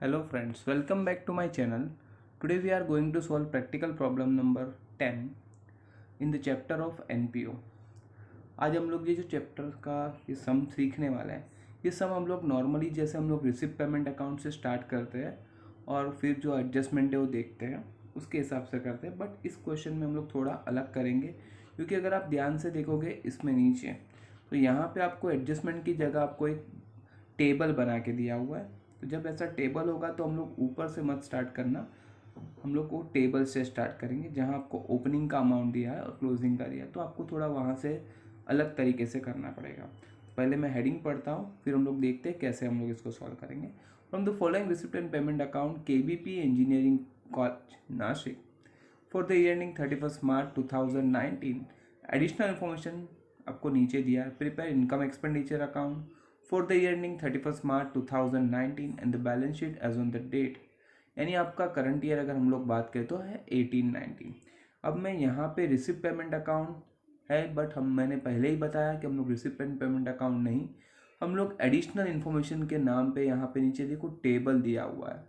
Hello friends, welcome back to my channel. Today we are going to solve practical problem number 10 in the chapter of NPO. आज हम लोग ये जो chapter का ये सम सीखने वाला है, ये सम हम लोग नॉर्मली जैसे हम लोग रिसिप्ट पेमेंट अकाउंट से स्टार्ट करते हैं और फिर जो एडजस्टमेंट है वो देखते हैं उसके हिसाब से करते हैं। बट इस क्वेश्चन में हम लोग थोड़ा अलग करेंगे क्योंकि अगर आप ध्यान से देखोगे इसमें नीचे तो यहाँ पे आपको एडजस्टमेंट की जगह आपको एक टेबल बना के दिया हुआ है। तो जब ऐसा टेबल होगा तो हम लोग ऊपर से मत स्टार्ट करना, हम लोग को टेबल से स्टार्ट करेंगे जहाँ आपको ओपनिंग का अमाउंट दिया है और क्लोजिंग का दिया है, तो आपको थोड़ा वहाँ से अलग तरीके से करना पड़ेगा। पहले मैं हेडिंग पढ़ता हूँ, फिर हम लोग देखते हैं कैसे हम लोग इसको सॉल्व करेंगे। From the following receipt and payment account KBP engineering college Nashik for the year ending 31 March 2019, additional information आपको नीचे दिया है। Prepare income expenditure account for the year ending 31 March 2019 and the balance sheet as on the date, यानी आपका current year अगर हम लोग बात करें तो है 18-19। अब मैं यहाँ पे रिसिप्ट पेमेंट अकाउंट है, बट मैंने पहले ही बताया कि हम लोग रिसिप्ट एंड पेमेंट अकाउंट नहीं, हम लोग एडिशनल इन्फॉर्मेशन के नाम पे यहाँ पे नीचे देखो टेबल दिया हुआ है।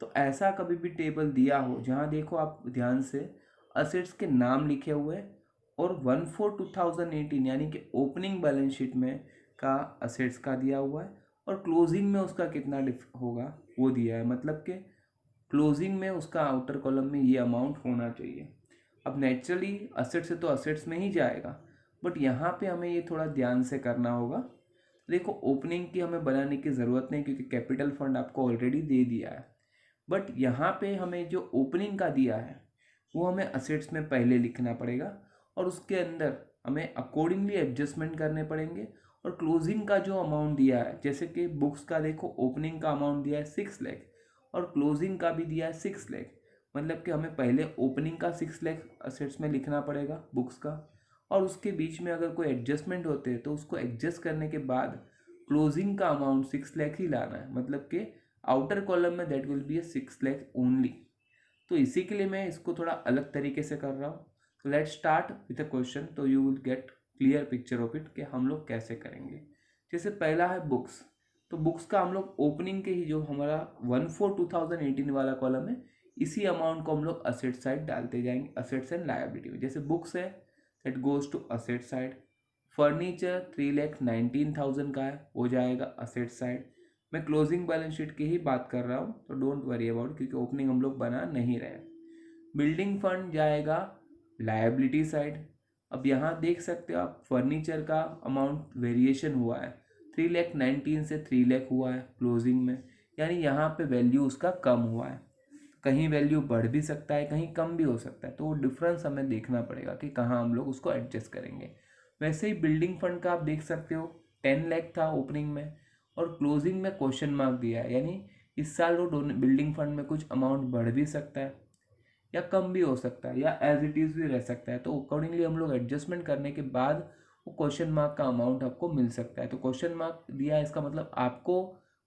तो ऐसा कभी भी टेबल दिया हो जहाँ देखो आप ध्यान से असेट्स के नाम लिखे हुए और 1/4/2018 यानी कि ओपनिंग बैलेंस शीट में का असेट्स का दिया हुआ है और क्लोजिंग में उसका कितना होगा वो दिया है, मतलब कि क्लोजिंग में उसका आउटर कॉलम में ये अमाउंट होना चाहिए। अब नेचुरली असेट से तो असेट्स में ही जाएगा, बट यहाँ पे हमें ये थोड़ा ध्यान से करना होगा। देखो ओपनिंग की हमें बनाने की ज़रूरत नहीं क्योंकि कैपिटल फंड आपको ऑलरेडी दे दिया है, बट यहाँ पे हमें जो ओपनिंग का दिया है वो हमें असेट्स में पहले लिखना पड़ेगा और उसके अंदर हमें अकॉर्डिंगली एडजस्टमेंट करने पड़ेंगे। और क्लोजिंग का जो अमाउंट दिया है, जैसे कि बुक्स का देखो ओपनिंग का अमाउंट दिया है 6 लाख और क्लोजिंग का भी दिया है 6 लाख, मतलब कि हमें पहले ओपनिंग का 6 लाख असेट्स में लिखना पड़ेगा बुक्स का, और उसके बीच में अगर कोई एडजस्टमेंट होते हैं तो उसको एडजस्ट करने के बाद क्लोजिंग का अमाउंट 6 लाख ही लाना है, मतलब कि आउटर कॉलम में that will B A 6 lakh only. तो इसी के लिए मैं इसको थोड़ा अलग तरीके से कर रहा हूँ। तो let start with a question, तो you will get clear picture of it कि हम लोग कैसे करेंगे। जैसे पहला है बुक्स, तो बुक्स का हम लोग ओपनिंग के ही जो हमारा 1/4/2018 वाला कॉलम है इसी अमाउंट को हम लोग असेट साइड डालते जाएंगे, असेट्स एंड लायबिलिटी में। जैसे बुक्स है that goes to asset side, furniture 3,19,000 का है वो जाएगा असेट साइड। मैं क्लोजिंग बैलेंस शीट की ही बात कर रहा हूँ तो डोंट वरी अबाउट, क्योंकि ओपनिंग हम लोग बना नहीं रहे। बिल्डिंग फंड जाएगा लायबिलिटी साइड। अब यहाँ देख सकते हो आप फर्नीचर का अमाउंट वेरिएशन हुआ है, 3,19,000 से 3 लाख हुआ है क्लोजिंग में, यानी यहाँ पे वैल्यू उसका कम हुआ है। कहीं वैल्यू बढ़ भी सकता है, कहीं कम भी हो सकता है, तो वो डिफरेंस हमें देखना पड़ेगा कि कहाँ हम लोग उसको एडजस्ट करेंगे। वैसे ही बिल्डिंग फंड का आप देख सकते हो 10 लाख था ओपनिंग में और क्लोजिंग में क्वेश्चन मार्क दिया है, यानी इस साल वो बिल्डिंग फंड में कुछ अमाउंट बढ़ भी सकता है या कम भी हो सकता है या एज इट इज़ भी रह सकता है। तो अकॉर्डिंगली हम लोग एडजस्टमेंट करने के बाद वो क्वेश्चन मार्क का अमाउंट आपको मिल सकता है। तो क्वेश्चन मार्क दिया है, इसका मतलब आपको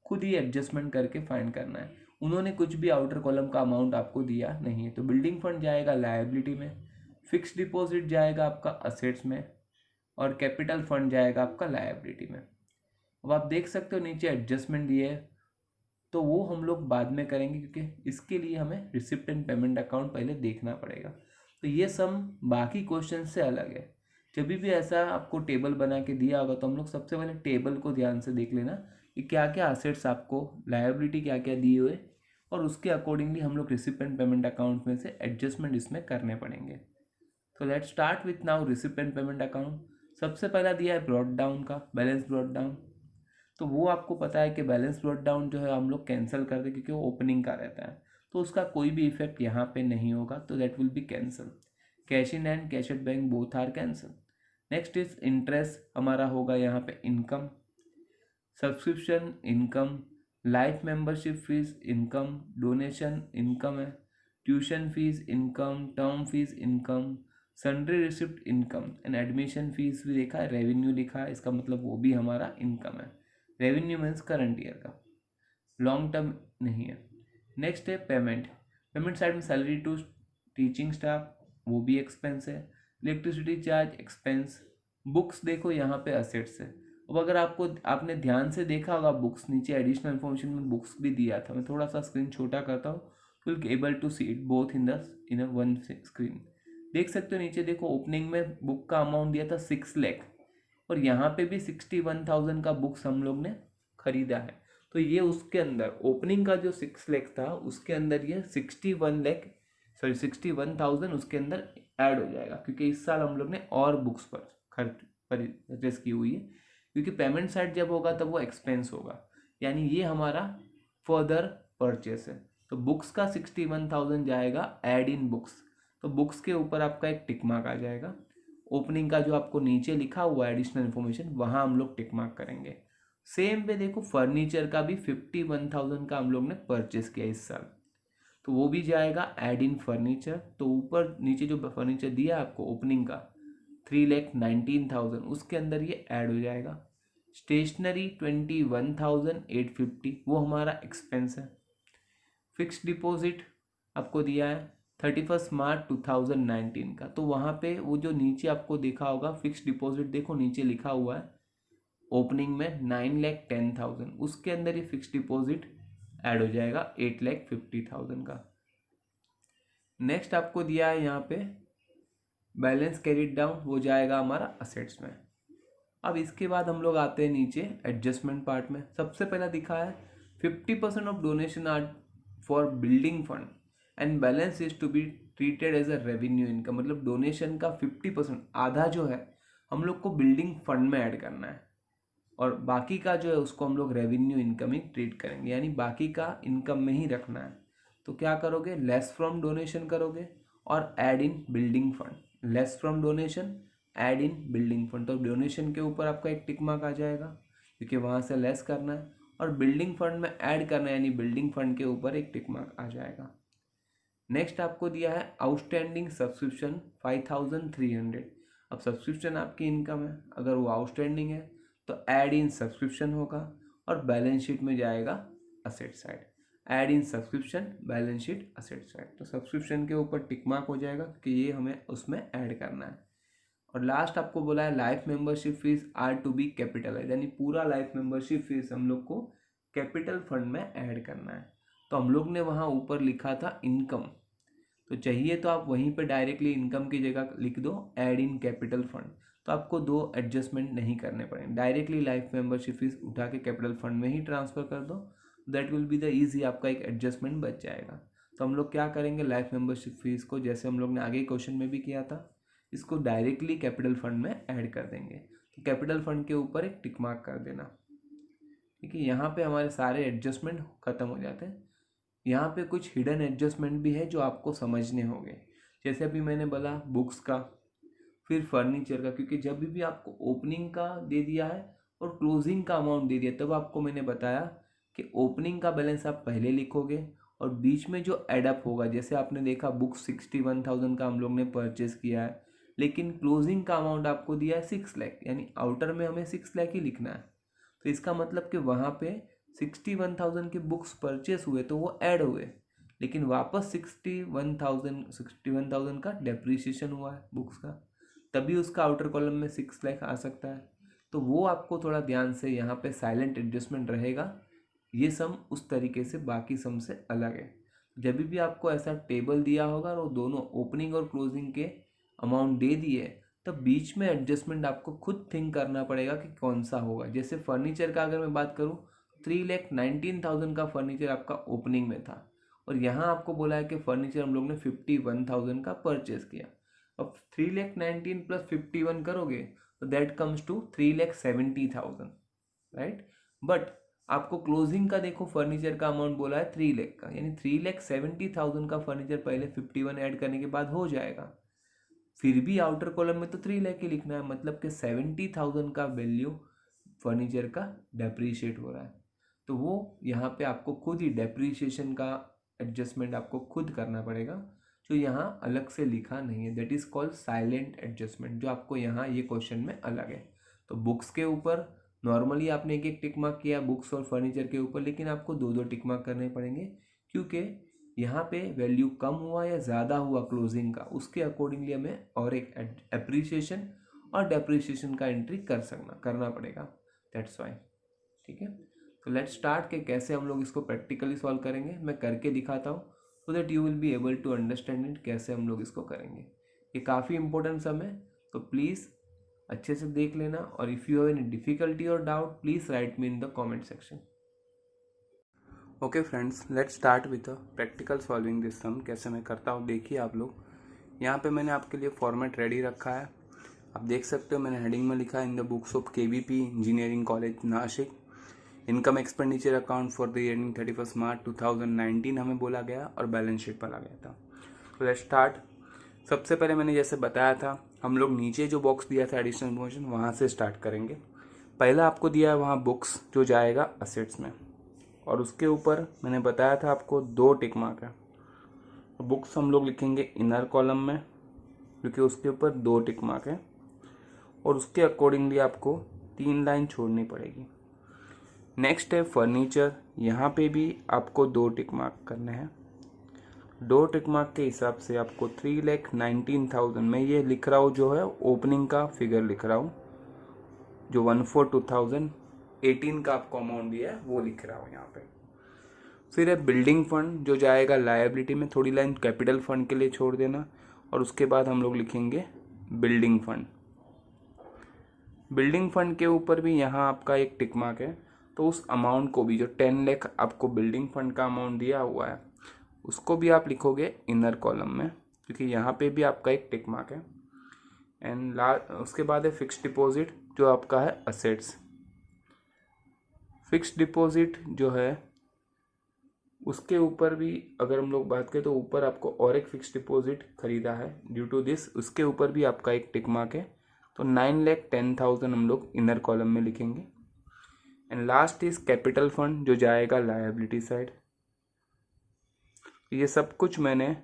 खुद ही एडजस्टमेंट करके फाइंड करना है, उन्होंने कुछ भी आउटर कॉलम का अमाउंट आपको दिया नहीं है। तो बिल्डिंग फंड जाएगा लायबिलिटी में, फिक्स डिपॉजिट जाएगा आपका असेट्स में और कैपिटल फंड जाएगा आपका लायबिलिटी में। अब आप देख सकते हो नीचे एडजस्टमेंट दिए है, तो वो हम लोग बाद में करेंगे क्योंकि इसके लिए हमें रिसिप्ट एंड पेमेंट अकाउंट पहले देखना पड़ेगा। तो ये सम बाकी क्वेश्चन से अलग है। जब भी ऐसा आपको टेबल बना के दिया होगा तो हम लोग सबसे पहले टेबल को ध्यान से देख लेना कि क्या क्या असेट्स आपको, लायबिलिटी क्या क्या दिए हुए, और उसके अकॉर्डिंगली हम लोग रिसिप्ट एंड पेमेंट अकाउंट में से एडजस्टमेंट इसमें करने पड़ेंगे। तो let's start with now receipt and payment account. सबसे पहला दिया है ब्रॉड डाउन का, बैलेंस ब्रॉड डाउन। तो वो आपको पता है कि बैलेंस ब्रॉड डाउन जो है हम लोग कैंसिल कर दें क्योंकि वो ओपनिंग का रहता है, तो उसका कोई भी इफेक्ट यहाँ पे नहीं होगा, तो that will be cancel. Cash in and cash at bank both are cancel. Next is interest, हमारा होगा यहाँ पे income, subscription income, life membership fees income, donation income है, tuition fees income, term fees income, sundry receipt income and admission fees भी देखा है, revenue लिखा है, इसका मतलब वो भी हमारा इनकम है। रेवेन्यू मीन्स करंट ईयर का, लॉन्ग टर्म नहीं है। नेक्स्ट है पेमेंट, पेमेंट साइड में सैलरी टू टीचिंग स्टाफ वो भी एक्सपेंस है, इलेक्ट्रिसिटी चार्ज एक्सपेंस। बुक्स देखो यहाँ पे असेट्स है, अब अगर आपने ध्यान से देखा होगा बुक्स, नीचे एडिशनल इन्फॉर्मेशन में बुक्स भी दिया था। मैं थोड़ा सा स्क्रीन छोटा करता हूँ, will able to see it both in one screen. देख सकते हो नीचे देखो, ओपनिंग में बुक का अमाउंट दिया था 6 लाख, और यहाँ पे भी 61,000 का बुक्स हम लोग ने खरीदा है। तो ये उसके अंदर ओपनिंग का जो 6 लाख था उसके अंदर ये 61,000 उसके अंदर ऐड हो जाएगा, क्योंकि इस साल हम लोग ने और बुक्स पर परचेस की हुई है, क्योंकि पेमेंट साइड जब होगा तब वो एक्सपेंस होगा, यानी ये हमारा फर्दर परचेस है। तो बुक्स का 61,000 जाएगा ऐड इन बुक्स, तो बुक्स के ऊपर आपका एक टिक मार्क आ जाएगा। ओपनिंग का जो आपको नीचे लिखा हुआ है एडिशनल इन्फॉर्मेशन, वहाँ हम लोग टिक मार्क करेंगे। सेम पे देखो फर्नीचर का भी 51,000 का हम लोग ने परचेस किया इस साल, तो वो भी जाएगा ऐड इन फर्नीचर। तो ऊपर नीचे जो फर्नीचर दिया आपको ओपनिंग का 3,19,000, उसके अंदर ये ऐड हो जाएगा। स्टेशनरी 21,850, वो हमारा एक्सपेंस है। फिक्स डिपॉजिट आपको दिया है 31 मार्च 2019 का, तो वहाँ पे वो जो नीचे आपको देखा होगा फिक्स डिपॉजिट, देखो नीचे लिखा हुआ है ओपनिंग में 9,10,000, उसके अंदर ये फिक्स डिपॉजिट ऐड हो जाएगा 8,50,000 का। नेक्स्ट आपको दिया है यहाँ पे बैलेंस कैरिड डाउन, वो जाएगा हमारा असेट्स में। अब इसके बाद हम लोग आते हैं नीचे एडजस्टमेंट पार्ट में। सबसे पहला दिखा है 50% of donation are for building fund and balance is to be treated as a revenue income. मतलब डोनेशन का 50% आधा जो है हम लोग को बिल्डिंग फंड में ऐड करना है, और बाकी का जो है उसको हम लोग रेवेन्यू इनकम ही ट्रीट करेंगे, यानी बाकी का इनकम में ही रखना है। तो क्या करोगे, लेस फ्रॉम डोनेशन करोगे और add in building fund. Less from donation, add in building fund, तो डोनेशन के ऊपर आपका एक टिक मार्क आ जाएगा क्योंकि वहाँ से लेस करना है, और बिल्डिंग फंड में ऐड करना है यानी बिल्डिंग फंड के ऊपर एक टिक मार्क आ जाएगा। नेक्स्ट आपको दिया है आउटस्टैंडिंग सब्सक्रिप्शन 5,300। अब सब्सक्रिप्शन आपकी इनकम है, अगर वो आउटस्टैंडिंग है तो ऐड इन सब्सक्रिप्शन होगा और बैलेंस शीट में जाएगा asset side. Add in subscription, balance sheet, asset side. तो सब्सक्रिप्शन के ऊपर टिक मार्क हो जाएगा कि ये हमें उसमें ऐड करना है। और लास्ट आपको बोला है life membership fees are to be capitalize, यानी पूरा लाइफ मेंबरशिप फीस हम लोग को कैपिटल फंड में ऐड करना है। तो हम लोग ने वहाँ ऊपर लिखा था इनकम, तो चाहिए तो आप वहीं पे डायरेक्टली इनकम की जगह लिख दो ऐड इन कैपिटल फंड, तो आपको दो एडजस्टमेंट नहीं करने पड़ेंगे। डायरेक्टली लाइफ मेंबरशिप फीस उठा के कैपिटल फंड में ही ट्रांसफ़र कर दो, that will be the easy, आपका एक एडजस्टमेंट बच जाएगा। तो हम लोग क्या करेंगे, लाइफ मेंबरशिप फीस को जैसे हम लोग ने आगे क्वेश्चन में भी किया था, इसको डायरेक्टली कैपिटल फंड में ऐड कर देंगे। तो कैपिटल फंड के ऊपर एक टिक मार्क कर देना। ठीक है, यहाँ पे हमारे सारे एडजस्टमेंट खत्म हो जाते हैं। यहाँ पे कुछ हिडन एडजस्टमेंट भी है जो आपको समझने होंगे, जैसे अभी मैंने बोला बुक्स का, फिर फर्नीचर का, क्योंकि जब भी आपको ओपनिंग का दे दिया है और क्लोजिंग का अमाउंट दे दिया, तब आपको मैंने बताया कि ओपनिंग का बैलेंस आप पहले लिखोगे और बीच में जो एडअप होगा, जैसे आपने देखा बुक 61,000 का हम लोग ने परचेस किया है, लेकिन क्लोजिंग का अमाउंट आपको दिया है 6 लाख, यानी आउटर में हमें 6 लाख ही लिखना है। तो इसका मतलब कि वहाँ पे 61,000 के बुक्स परचेस हुए तो वो ऐड हुए, लेकिन वापस 61,000 का डेप्रीशिएशन हुआ है बुक्स का, तभी उसका आउटर कॉलम में 6 लाख आ सकता है। तो वो आपको थोड़ा ध्यान से, यहाँ पे साइलेंट एडजस्टमेंट रहेगा, ये सम उस तरीके से बाकी सम से अलग है। जब भी आपको ऐसा टेबल दिया होगा और वो दोनों ओपनिंग और क्लोजिंग के अमाउंट दे दिए, तब बीच में एडजस्टमेंट आपको खुद थिंक करना पड़ेगा कि कौन सा होगा। जैसे फर्नीचर का अगर मैं बात करूँ, 3,19,000 का फर्नीचर आपका ओपनिंग में था, और यहाँ आपको बोला है कि फर्नीचर हम लोग ने 51,000 का परचेस किया। अब 3,19,000 प्लस 51 करोगे तो that comes to 3,70,000, right. But आपको क्लोजिंग का देखो फर्नीचर का अमाउंट बोला है 3 लाख का, यानी 3,70,000 का फर्नीचर पहले 51 ऐड करने के बाद हो जाएगा। फिर भी आउटर कॉलम में तो 3 लाख ही लिखना है, मतलब कि 70,000 का वैल्यू फर्नीचर का डेप्रीशिएट हो रहा है। तो वो यहाँ पे आपको खुद ही डेप्रीशिएशन का एडजस्टमेंट आपको खुद करना पड़ेगा, जो यहाँ अलग से लिखा नहीं है। That is called silent adjustment, जो आपको यहाँ ये क्वेश्चन में अलग है। तो बुक्स के ऊपर नॉर्मली आपने एक एक टिक मार्क किया बुक्स और फर्नीचर के ऊपर, लेकिन आपको दो दो टिक मार्क करने पड़ेंगे, क्योंकि यहाँ पे वैल्यू कम हुआ या ज़्यादा हुआ क्लोजिंग का, उसके अकॉर्डिंगली हमें और एक एप्रिसिएशन और डेप्रिसिएशन का एंट्री करना पड़ेगा। That's why. ठीक है, तो लेट्स स्टार्ट के कैसे हम लोग इसको प्रैक्टिकली सॉल्व करेंगे। मैं करके दिखाता हूँ so that you will be able to understand it कैसे हम लोग इसको करेंगे। ये काफ़ी इंपॉर्टेंट सम है, तो प्लीज़ अच्छे से देख लेना, और if you have any difficulty और doubt please write me in the comment section. Okay friends, let's start with the practical solving this sum. कैसे मैं करता हूँ देखिए आप लोग। यहाँ पे मैंने आपके लिए फॉर्मेट रेडी रखा है, आप देख सकते हो। मैंने हेडिंग में लिखा है in the books of KVP engineering college Nashik, income expenditure account for the year 31 March 2019 हमें बोला गया और बैलेंस शीट बोला गया था। तो लेट्स स्टार्ट। सबसे पहले मैंने जैसे बताया था, हम लोग नीचे जो बॉक्स दिया था एडिशनल इन्फॉर्मेशन, वहाँ से स्टार्ट करेंगे। पहला आपको दिया है वहाँ बुक्स, जो जाएगा असेट्स में, और उसके ऊपर मैंने बताया था आपको 2 टिक मार्क है। तो बुक्स हम लोग लिखेंगे इनर कॉलम में, क्योंकि उसके ऊपर 2 टिक मार्क है, और उसके अकॉर्डिंगली आपको 3 लाइन छोड़नी पड़ेगी। नेक्स्ट है फर्नीचर, यहाँ पे भी आपको 2 टिक मार्क करने हैं। 2 टिक मार्क के हिसाब से आपको 3,19,000, मैं ये लिख रहा हूँ जो है ओपनिंग का फिगर लिख रहा हूँ, जो 1/4/2018 का आपको अमाउंट दिया है वो लिख रहा हूँ यहाँ पे। फिर है बिल्डिंग फंड, जो जाएगा लायबिलिटी में, थोड़ी लाइन कैपिटल फंड के लिए छोड़ देना, और उसके बाद हम लोग लिखेंगे बिल्डिंग फंड। बिल्डिंग फंड के ऊपर भी यहाँ आपका एक टिक मार्क है, तो उस अमाउंट को भी, जो 10 लाख आपको बिल्डिंग फंड का अमाउंट दिया हुआ है, उसको भी आप लिखोगे इनर कॉलम में, क्योंकि यहाँ पे भी आपका एक टिक मार्क है। एंड उसके बाद है फिक्स्ड डिपॉजिट, जो आपका है असेट्स। फिक्स्ड डिपॉजिट जो है उसके ऊपर भी अगर हम लोग बात करें, तो ऊपर आपको और एक फिक्स्ड डिपॉजिट खरीदा है, ड्यू टू दिस उसके ऊपर भी आपका एक टिक मार्क है, तो 9,10,000 हम लोग इनर कॉलम में लिखेंगे। And last is capital fund, जो जाएगा लायबिलिटी साइड। ये सब कुछ मैंने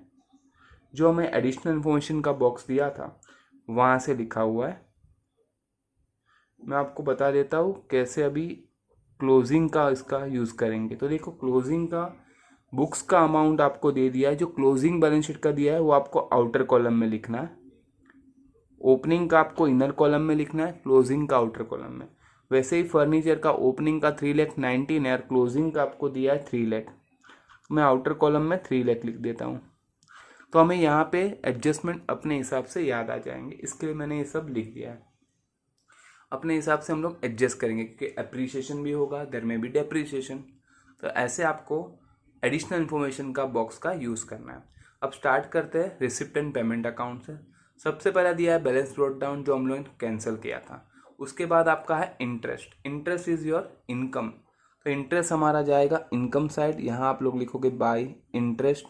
जो हमें एडिशनल इन्फॉर्मेशन का बॉक्स दिया था वहाँ से लिखा हुआ है। मैं आपको बता देता हूँ कैसे अभी क्लोजिंग का इसका यूज़ करेंगे। तो देखो, क्लोजिंग का बुक्स का अमाउंट आपको दे दिया है, जो क्लोजिंग बैलेंस शीट का दिया है वो आपको आउटर कॉलम में लिखना है। ओपनिंग का आपको इनर कॉलम में लिखना है, क्लोजिंग का आउटर कॉलम में। वैसे ही फर्नीचर का ओपनिंग का 3,19,000 है और क्लोजिंग का आपको दिया है 3 लाख, मैं आउटर कॉलम में 3 लाख लिख देता हूँ। तो हमें यहाँ पे एडजस्टमेंट अपने हिसाब से याद आ जाएंगे, इसके लिए मैंने ये सब लिख दिया है। अपने हिसाब से हम लोग एडजस्ट करेंगे, क्योंकि अप्रिसिएशन भी होगा, देयर में भी डेप्रिसिएशन। तो ऐसे आपको एडिशनल इन्फॉर्मेशन का बॉक्स का यूज़ करना है। अब स्टार्ट करते हैं रिसिप्ट एंड पेमेंट अकाउंट से। सबसे पहला दिया है बैलेंस ब्रॉट डाउन, जो हम लोग कैंसिल किया था। उसके बाद आपका है interest. Interest is your income, तो इंटरेस्ट हमारा जाएगा इनकम साइड। यहाँ आप लोग लिखोगे बाय इंटरेस्ट,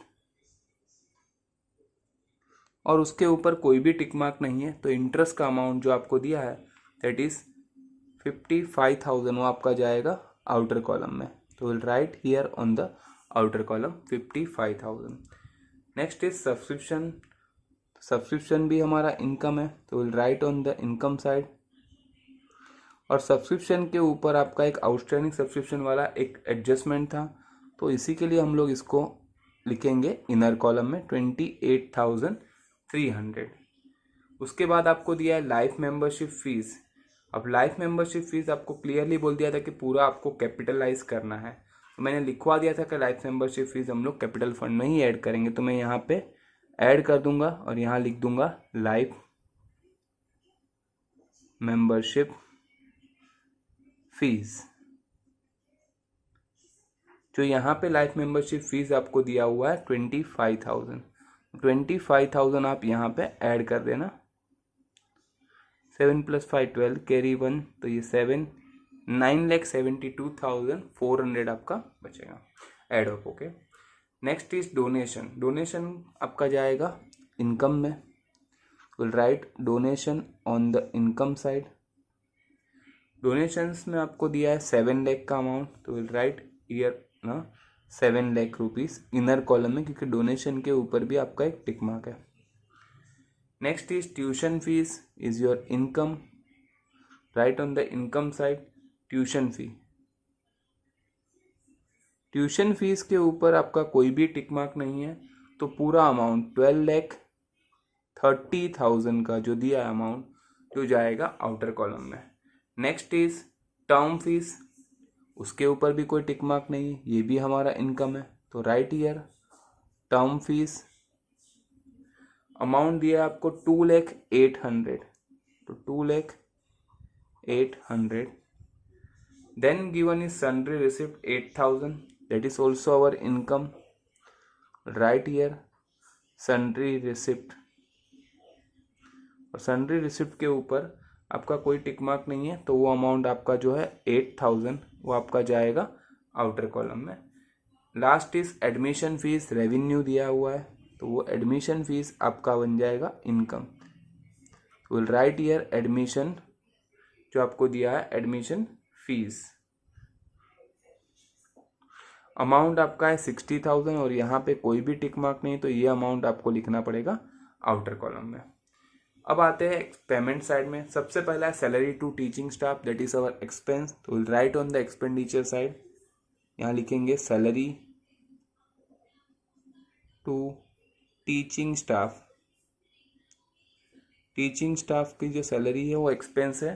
और उसके ऊपर कोई भी टिक मार्क नहीं है, तो इंटरेस्ट का अमाउंट जो आपको दिया है दैट इज 55,000, वो आपका जाएगा आउटर कॉलम में। तो will write here on the outer column 55,000। Next is subscription. Subscription भी हमारा इनकम है, तो will write on the income side. और सब्सक्रिप्शन के ऊपर आपका एक आउटस्टैंडिंग सब्सक्रिप्शन वाला एक एडजस्टमेंट था, तो इसी के लिए हम लोग इसको लिखेंगे इनर कॉलम में 28,300। उसके बाद आपको दिया है लाइफ मेंबरशिप फीस। अब लाइफ मेंबरशिप फीस आपको क्लियरली बोल दिया था कि पूरा आपको कैपिटलाइज करना है, तो मैंने लिखवा दिया था कि लाइफ मेंबरशिप फीस हम लोग कैपिटल फंड में ही ऐड करेंगे। तो मैं यहाँ पे ऐड कर दूंगा और यहाँ लिख दूंगा लाइफ मेंबरशिप फीस। जो यहाँ पे लाइफ मेंबरशिप फीस आपको दिया हुआ है 25,000, 25,000 आप यहाँ पे ऐड कर देना। 7 + 5 12, कैरी 1, तो ये 7, 9,72,400 आपका बचेगा add up. Okay, next is donation. Donation आपका जाएगा इनकम में, will write donation on the income side. Donations में आपको दिया है 7 लाख का अमाउंट, तो विल राइट ईयर ना 7 लाख रुपीज़ इनर कॉलम में, क्योंकि डोनेशन के ऊपर भी आपका एक टिक मार्क है। Next is tuition fees is your income, right on the income side tuition fee. Tuition fees के ऊपर आपका कोई भी टिक मार्क नहीं है, तो पूरा अमाउंट 12,30,000 का जो दिया है अमाउंट, जो जाएगा आउटर कॉलम में। नेक्स्ट इज टर्म फीस, उसके ऊपर भी कोई टिक मार्क नहीं है, ये भी हमारा इनकम है, तो write here term fees. Amount दिया है आपको 2,08,000, तो 2,08,000। Then given is sundry receipt 8,000, that is also our income, write here sundry receipt. और सन्ड्री रिसिप्ट के ऊपर आपका कोई टिक मार्क नहीं है, तो वो अमाउंट आपका जो है 8,000 वो आपका जाएगा आउटर कॉलम में। Last is admission fees, revenue दिया हुआ है, तो वो एडमिशन फीस आपका बन जाएगा income. Will write year admission, जो आपको दिया है एडमिशन फीस। अमाउंट आपका है 60,000 और यहाँ पे कोई भी टिक मार्क नहीं, तो ये अमाउंट आपको लिखना पड़ेगा आउटर कॉलम में। अब आते हैं पेमेंट साइड में। सबसे पहला है salary to teaching staff, that is our expense, तो will write on the expenditure side, यहाँ लिखेंगे salary to teaching staff. Teaching staff की जो सैलरी है वो एक्सपेंस है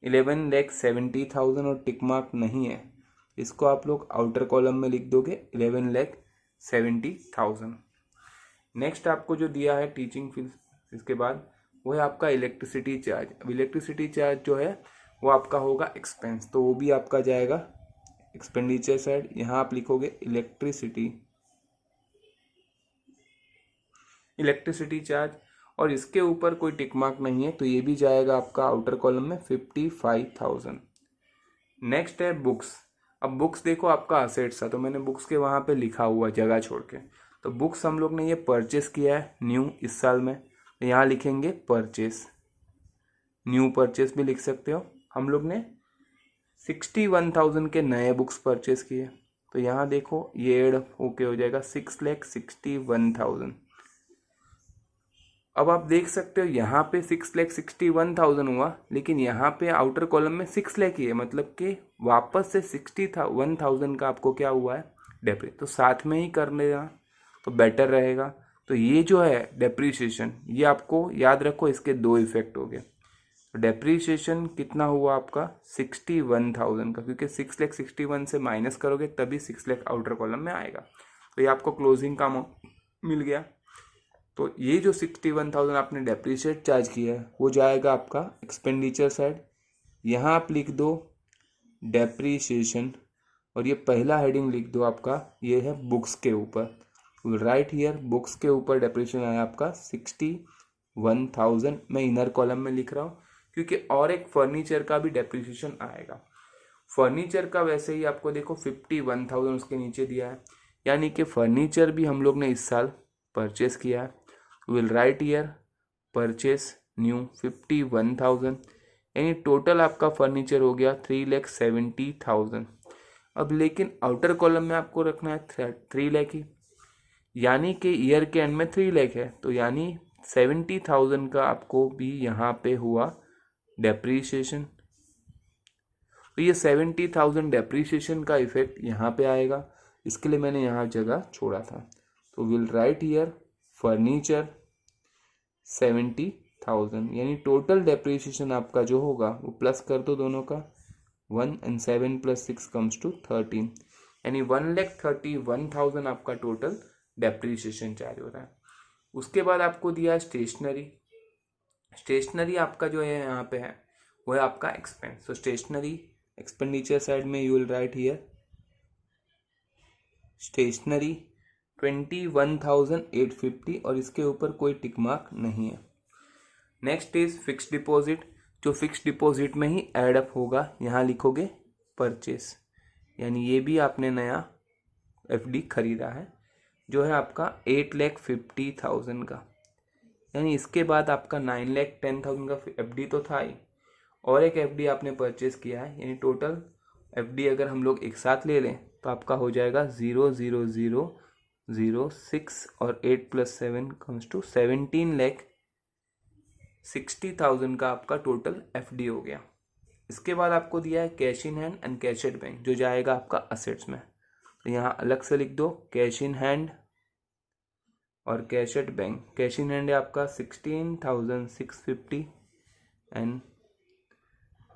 11,70,000 और टिक मार्क नहीं है, इसको आप लोग आउटर कॉलम में लिख दोगे 11,70,000। नेक्स्ट आपको जो दिया है टीचिंग फीस, इसके बाद वो है आपका इलेक्ट्रिसिटी चार्ज। अब इलेक्ट्रिसिटी चार्ज जो है वो आपका होगा एक्सपेंस, तो वो भी आपका जाएगा एक्सपेंडिचर साइड, यहाँ आप लिखोगे इलेक्ट्रिसिटी चार्ज, और इसके ऊपर कोई टिक मार्क नहीं है, तो ये भी जाएगा आपका आउटर कॉलम में 55,000। नेक्स्ट है बुक्स। अब बुक्स देखो आपका असेट्स था, तो मैंने बुक्स के वहाँ पे लिखा हुआ जगह छोड़ के, तो बुक्स हम लोग ने ये परचेस किया है न्यू इस साल में, तो यहाँ लिखेंगे परचेस, न्यू परचेस भी लिख सकते हो। हम लोग ने 61,000 के नए बुक्स परचेस किए, तो यहाँ देखो ये एड होके हो जाएगा 6,61,000। अब आप देख सकते हो यहाँ पे 6,61,000 हुआ, लेकिन यहाँ पे आउटर कॉलम में 6 लाख ही है, मतलब कि वापस से 61,000 का आपको क्या हुआ है डेप्री, तो साथ में ही कर लेगा तो बेटर रहेगा। तो ये जो है डेप्रीशिएशन, ये आपको याद रखो, इसके दो इफेक्ट हो गए। तो डेप्रीशिएशन कितना हुआ आपका 61,000 का, क्योंकि 6,61,000 से माइनस करोगे तभी 6 लाख आउटर कॉलम में आएगा, तो ये आपको क्लोजिंग का मिल गया। तो ये जो 61,000 आपने डेप्रीशिएट चार्ज किया है वो जाएगा आपका एक्सपेंडिचर साइड, यहाँ आप लिख दो डेप्रीशिएशन, और ये पहला हेडिंग लिख दो आपका, ये है बुक्स के ऊपर, राइट हियर बुक्स के ऊपर डेप्रीशिएशन आया आपका 61,000। मैं इनर कॉलम में लिख रहा हूँ क्योंकि और एक फर्नीचर का भी डेप्रीशिएशन आएगा। फर्नीचर का वैसे ही आपको देखो 51,000 उसके नीचे दिया है, यानी कि फर्नीचर भी हम लोग ने इस साल परचेस किया है। Will write year purchase new 51,000, यानी टोटल आपका फर्नीचर हो गया 3,70,000। अब लेकिन आउटर कॉलम में आपको रखना है 3 लाख ही, यानी कि ईयर के एंड में 3 लाख है, तो यानी 70,000 का आपको भी यहाँ पे हुआ डेप्रीशिएशन। तो ये 70,000 डेप्रीशिएशन का इफेक्ट यहाँ पे आएगा, इसके लिए मैंने यहाँ जगह छोड़ा था। तो विल राइट ईयर फर्नीचर 70,000, यानी टोटल डेप्रीशिएशन आपका जो होगा वो प्लस कर दो दोनों का, 1 and 7 + 6 comes to 13, यानी 1,31,000 आपका टोटल डेप्रीशिएशन चार्ज हो रहा है। उसके बाद आपको दिया है स्टेशनरी। स्टेशनरी आपका जो है यहाँ पे है वो है आपका एक्सपेंस। तो स्टेशनरी एक्सपेंडिचर साइड में you will write here stationery 21,850, और इसके ऊपर कोई टिक मार्क नहीं है। नेक्स्ट इज फिक्स डिपॉजिट, जो फिक्स डिपॉजिट में ही ऐड अप होगा, यहाँ लिखोगे परचेस, यानी ये भी आपने नया एफडी खरीदा है जो है आपका 8,50,000 का, यानी इसके बाद आपका 9,10,000 का एफडी तो था ही, और एक एफडी आपने परचेस किया है, यानी टोटल एफडी अगर हम लोग एक साथ ले लें तो आपका हो जाएगा 0,00,06 और 8 + 7 comes to 17,60,000 का आपका टोटल एफडी हो गया। इसके बाद आपको दिया है cash in hand and cash at bank, जो जाएगा आपका असेट्स में, तो यहाँ अलग से लिख दो कैश इन हैंड और cash at bank. Cash in hand है आपका 16,650 एंड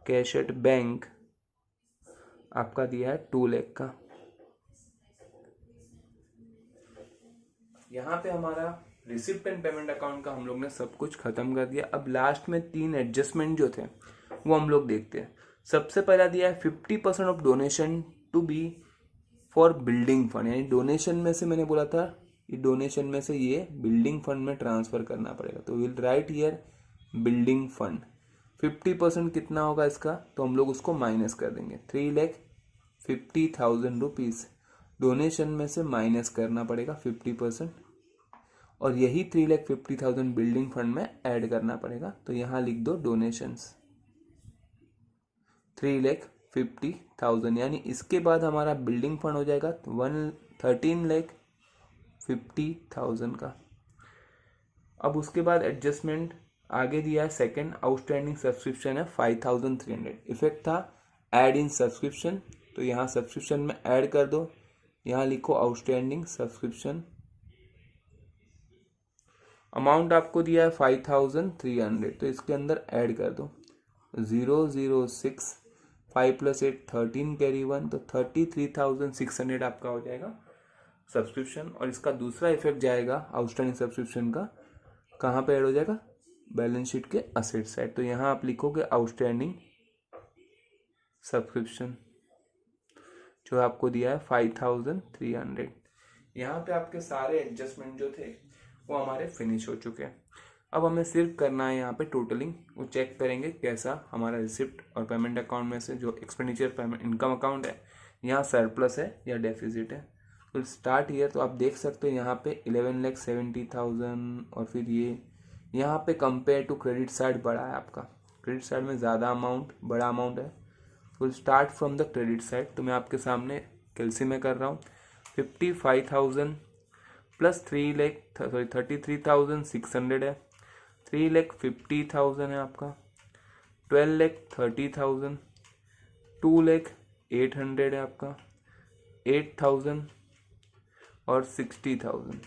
कैश एट बैंक आपका दिया है 2 लाख का। यहाँ पे हमारा रिसिप्ट एंड पेमेंट अकाउंट का हम लोग ने सब कुछ खत्म कर दिया। अब लास्ट में 3 एडजस्टमेंट जो थे वो हम लोग देखते हैं। सबसे पहला दिया है 50% of donation to be for building fund, यानी डोनेशन में से मैंने बोला था ये डोनेशन में से ये बिल्डिंग फंड में ट्रांसफर करना पड़ेगा, तो will write here building fund. 50% कितना होगा इसका, तो हम लोग उसको माइनस कर देंगे, 3,50,000 रुपीज़ डोनेशन में से माइनस करना पड़ेगा 50%, और यही 3,50,000 बिल्डिंग फंड में ऐड करना पड़ेगा। तो यहाँ लिख दो डोनेशंस 3,50,000, यानी इसके बाद हमारा बिल्डिंग फंड हो जाएगा 13,50,000 का। अब उसके बाद एडजस्टमेंट आगे दिया है, सेकेंड आउटस्टैंडिंग सब्सक्रिप्शन है 5,300, इफेक्ट था ऐड इन सब्सक्रिप्शन, तो यहाँ सब्सक्रिप्शन में ऐड कर दो, यहाँ लिखो आउटस्टैंडिंग सब्सक्रिप्शन। अमाउंट आपको दिया है 5,300, तो इसके अंदर ऐड कर दो 006, 5 + 8 13 कैरी 1, तो 33,600 आपका हो जाएगा सब्सक्रिप्शन। और इसका दूसरा इफेक्ट जाएगा आउटस्टैंडिंग सब्सक्रिप्शन का, कहाँ पे ऐड हो जाएगा, बैलेंस शीट के असेट साइड, तो यहाँ आप लिखोगे आउटस्टैंडिंग सब्सक्रिप्शन जो आपको दिया है 5,300। यहाँ पे आपके सारे एडजस्टमेंट जो थे वो हमारे फिनिश हो चुके हैं। अब हमें सिर्फ करना है यहाँ पे टोटलिंग, वो चेक करेंगे कैसा हमारा रिसिप्ट और पेमेंट अकाउंट में से जो एक्सपेंडिचर पेमेंट इनकम अकाउंट है यहाँ सरप्लस है या डेफिजिट है। तो स्टार्ट ईयर, तो आप देख सकते हो यहाँ पे 11,70,000, और फिर ये यहाँ पे कंपेयर टू क्रेडिट साइड बड़ा है आपका, क्रेडिट साइड में ज़्यादा अमाउंट, बड़ा अमाउंट है। तो start from the credit side, तो मैं आपके सामने कैलसी में कर रहा हूँ 55,000 प्लस 33,600 है, 3,50,000 है आपका, 12,30,000, 2,08,000 है आपका, 8,000 और 60,000।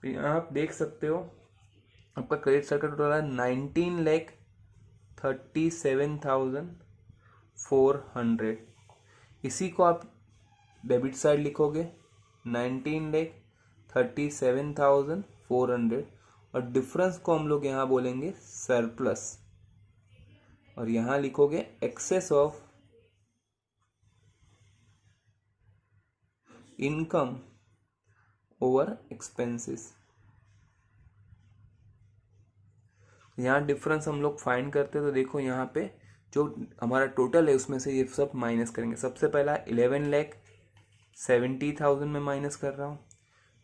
तो यहाँ आप देख सकते हो आपका क्रेडिट साइड का टोटल है 19,37,400। इसी को आप डेबिट साइड लिखोगे 19,37,400, और डिफरेंस को हम लोग यहाँ बोलेंगे सरप्लस, और यहाँ लिखोगे excess of income over expenses. यहाँ डिफरेंस हम लोग फाइंड करते हैं, तो देखो यहाँ पे जो हमारा टोटल है उसमें से ये सब माइनस करेंगे। सबसे पहला 11,70,000 में माइनस कर रहा हूँ,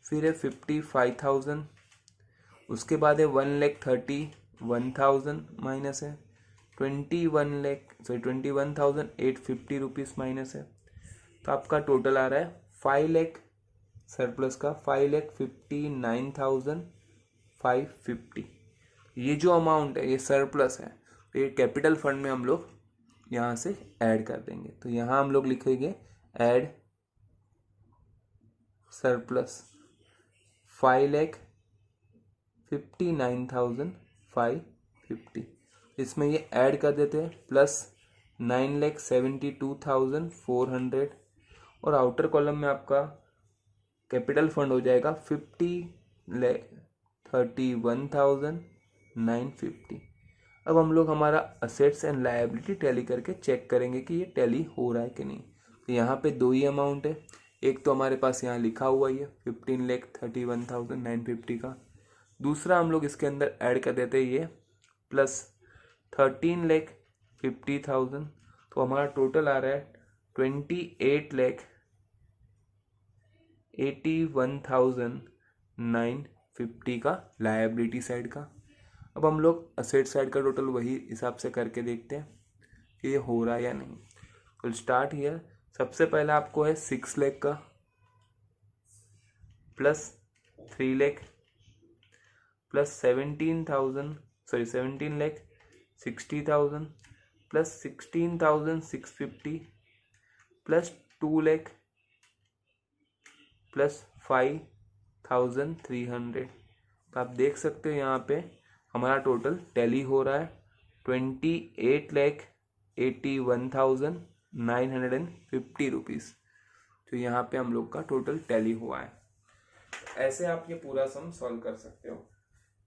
फिर है 55,000, उसके बाद है 1,31,000 माइनस है, 21,850 रुपीज़ माइनस है, तो आपका टोटल आ रहा है 5 लाख सरप्लस का 5,59,550। ये जो अमाउंट है ये सरप्लस है, तो ये कैपिटल फंड में हम लोग यहाँ से ऐड कर देंगे। तो यहाँ हम लोग लिखेंगे ऐड सरप्लस 5,59,550, इसमें ये ऐड कर देते हैं, प्लस 9,72,400, और आउटर कॉलम में आपका कैपिटल फंड हो जाएगा 50,31,950। अब हम लोग हमारा असेट्स एंड लायबिलिटी टैली करके चेक करेंगे कि ये टैली हो रहा है कि नहीं। तो यहाँ पे दो ही अमाउंट है, एक तो हमारे पास यहाँ लिखा हुआ ही है 15,31,950 का, दूसरा हम लोग इसके अंदर ऐड कर देते हैं ये प्लस 13,50,000, तो हमारा टोटल आ रहा है 28,81,950 का लायबिलिटी साइड का। अब हम लोग असेट साइड का टोटल वही हिसाब से करके देखते हैं कि ये हो रहा है या नहीं। तो स्टार्ट हियर, सबसे पहला आपको है 6 लाख का plus 3 lakh plus 17,60,000 plus 16,650 plus 2 lakh plus 5,300। तो आप देख सकते हो यहाँ पे हमारा टोटल टैली हो रहा है 28,81,000 ₹950। तो यहाँ पे हम लोग का टोटल टैली हुआ है। ऐसे आप ये पूरा सम सॉल्व कर सकते हो।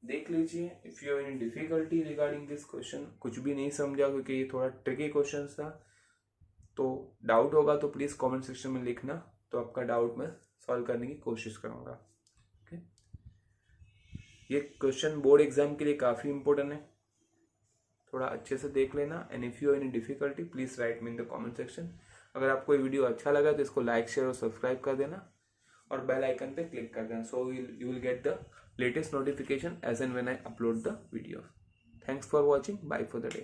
देख लीजिए, if you have any difficulty regarding this question, कुछ भी नहीं समझा क्योंकि ये थोड़ा ट्रिकी क्वेश्चन था, तो डाउट होगा तो प्लीज़ कमेंट सेक्शन में लिखना, तो आपका डाउट मैं सॉल्व करने की कोशिश करूँगा। ओके, ये क्वेश्चन बोर्ड एग्जाम के लिए काफ़ी इंपॉर्टेंट है, थोड़ा अच्छे से देख लेना। And if you have any difficulty please write me in the comment section. अगर आपको ये वीडियो अच्छा लगा तो इसको लाइक, शेयर और सब्सक्राइब कर देना और बेल आइकन पे क्लिक कर देना, so you will get the latest notification as and when I upload the video. Thanks for watching. Bye for the day.